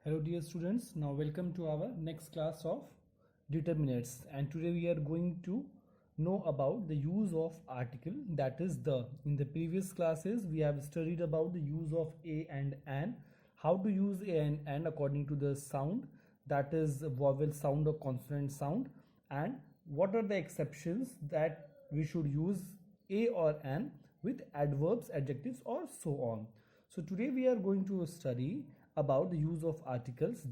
Hello dear students, now welcome to our next class of determinants, and today we are going to know about the use of article, that is the. In the previous classes we have studied about the use of a and an, how to use a and an according to the sound, that is vowel sound or consonant sound, and what are the exceptions that we should use a or an with adverbs, adjectives or so on. So today we are going to study about the use of articles.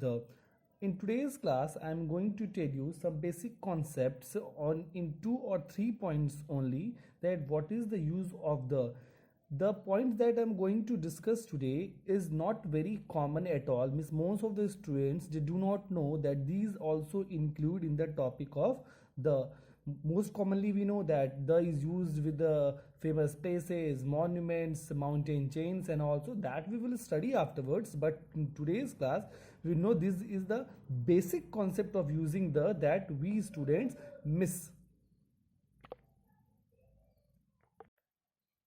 In today's class I am going to tell you some basic concepts on in 2 or 3 points only, that what is the use of the point that I'm going to discuss today is not very common at all. Means most of the students, they do not know that these also include in the topic of the. Most commonly we know that the is used with the famous places, monuments, mountain chains, and also that we will study afterwards. But in today's class we know this is the basic concept of using the that we students miss.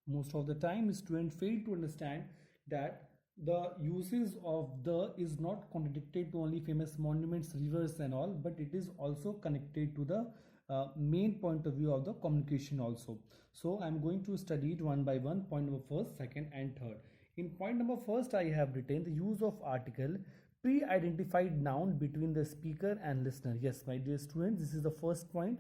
Most of the time students fail to understand that the uses of the is not contradicted to only famous monuments, rivers and all, but it is also connected to the main point of view of the communication also. So I'm going to study it one by one, point number first, second and third. In point number first I have written the use of article pre-identified noun between the speaker and listener. Yes, my dear students, this is the first point.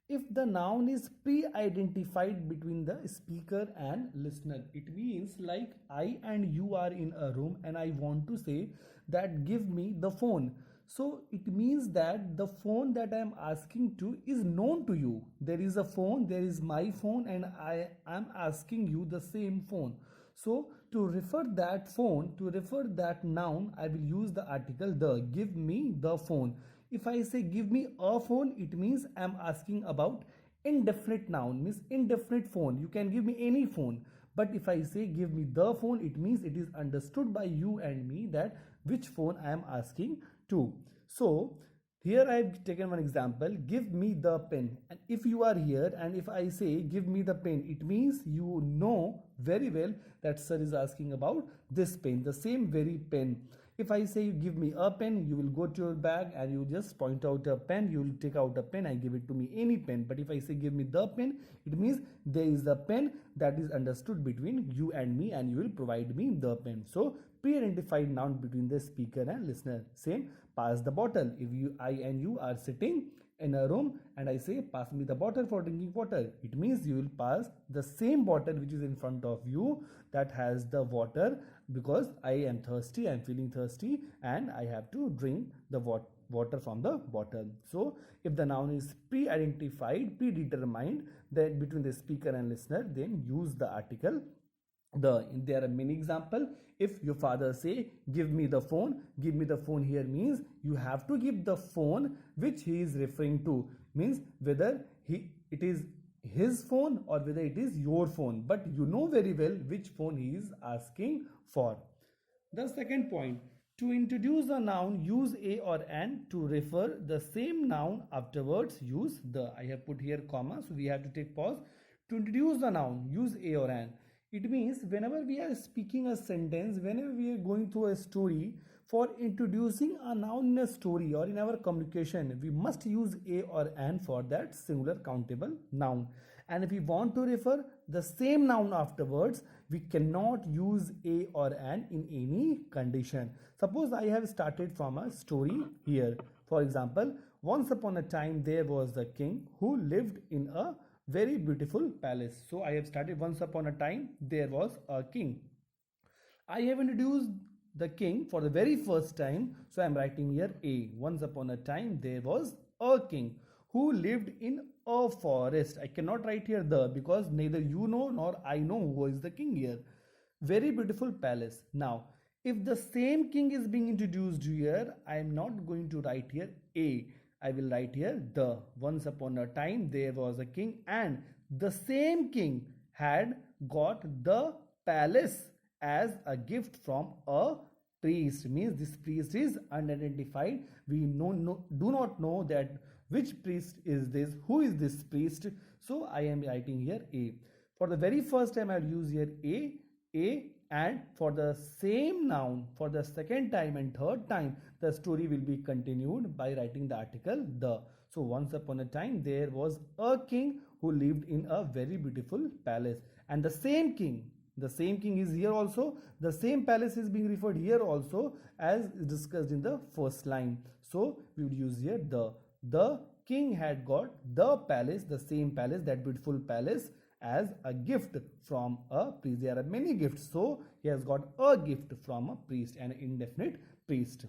If the noun is pre-identified between the speaker and listener, it means like I and you are in a room and I want to say that give me the phone. So it means that the phone that I am asking to is known to you. There is a phone, there is my phone, and I am asking you the same phone. So to refer that phone, to refer that noun, I will use the article the. Give me the phone. If I say give me a phone, it means I am asking about indefinite noun, means indefinite phone. You can give me any phone. But if I say give me the phone, it means it is understood by you and me that which phone I am asking to. So here I have taken one example, give me the pen. And if you are here and if I say give me the pen, it means you know very well that sir is asking about this pen, the same very pen. If I say give me a pen, you will go to your bag and you just point out a pen, you will take out a pen and give it to me, any pen. But if I say give me the pen, it means there is a pen that is understood between you and me and you will provide me the pen. So pre-identified noun between the speaker and listener. Same, pass the bottle. If I and you are sitting in a room and I say pass me the bottle for drinking water, it means you will pass the same bottle which is in front of you that has the water, because I am thirsty, I am feeling thirsty and I have to drink the water from the bottle. So if the noun is pre-identified, predetermined, then between the speaker and listener, then use the article the. There are many examples. If your father say give me the phone, give me the phone here means you have to give the phone which he is referring to, means whether it is his phone or whether it is your phone, but you know very well which phone he is asking for. The second point, to introduce a noun, use a or an. To refer the same noun afterwards, use the. I have put here comma, so we have to take pause. To introduce the noun, use a or an. It means whenever we are speaking a sentence, whenever we are going through a story, for introducing a noun in a story or in our communication, we must use a or an for that singular countable noun. And if we want to refer the same noun afterwards, we cannot use a or an in any condition. Suppose I have started from a story here. For example, once upon a time there was a king who lived in a very beautiful palace. So I have started once upon a time there was a king. I have introduced the king for the very first time, so I am writing here a. Once upon a time there was a king who lived in a forest. I cannot write here the, because neither you know nor I know who is the king here. Very beautiful palace. Now if the same king is being introduced here, I am not going to write here a, I will write here the. Once upon a time there was a king and the same king had got the palace as a gift from a priest. Means this priest is unidentified. We do not know that which priest is this, who is this priest. So I am writing here a. For the very first time I will use here a and for the same noun for the second time and third time, the story will be continued by writing the article the. So once upon a time there was a king who lived in a very beautiful palace, and the same king is here also, the same palace is being referred here also as discussed in the first line. So we would use here the king had got the palace, the same palace, that beautiful palace, as a gift from a priest. There are many gifts, so he has got a gift from a priest, an indefinite priest.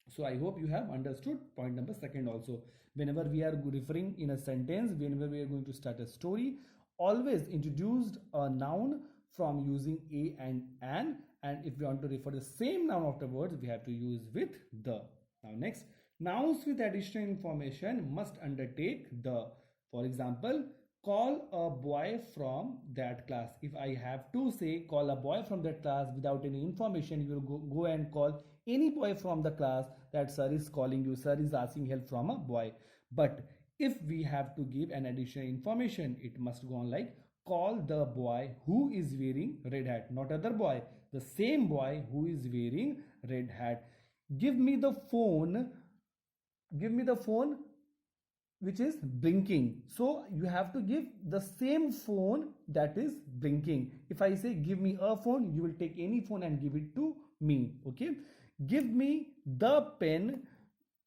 So I hope you have understood point number second also. Whenever we are referring in a sentence, whenever we are going to start a story, always introduced a noun from using a and an, and if we want to refer the same noun afterwards, we have to use with the. Now next, nouns with additional information must undertake the. For example, call a boy from that class. If I have to say call a boy from that class without any information, you will go and call any boy from the class that sir is calling you, sir is asking help from a boy. But if we have to give an additional information, it must go on like call the boy who is wearing red hat, not other boy, the same boy who is wearing red hat. Give me the phone which is blinking. So you have to give the same phone that is blinking. If I say give me a phone, you will take any phone and give it to me. Okay, give me the pen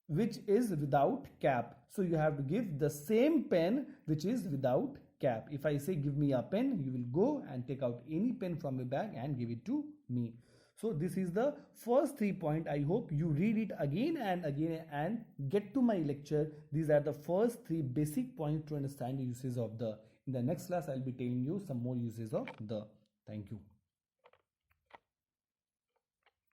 which is without cap. So you have to give the same pen which is without cap. If I say give me a pen, you will go and take out any pen from your bag and give it to me. So this is the first 3 points. I hope you read it again and again and get to my lecture. These are the first 3 basic points to understand the uses of the. In the next class, I'll be telling you some more uses of the. Thank you.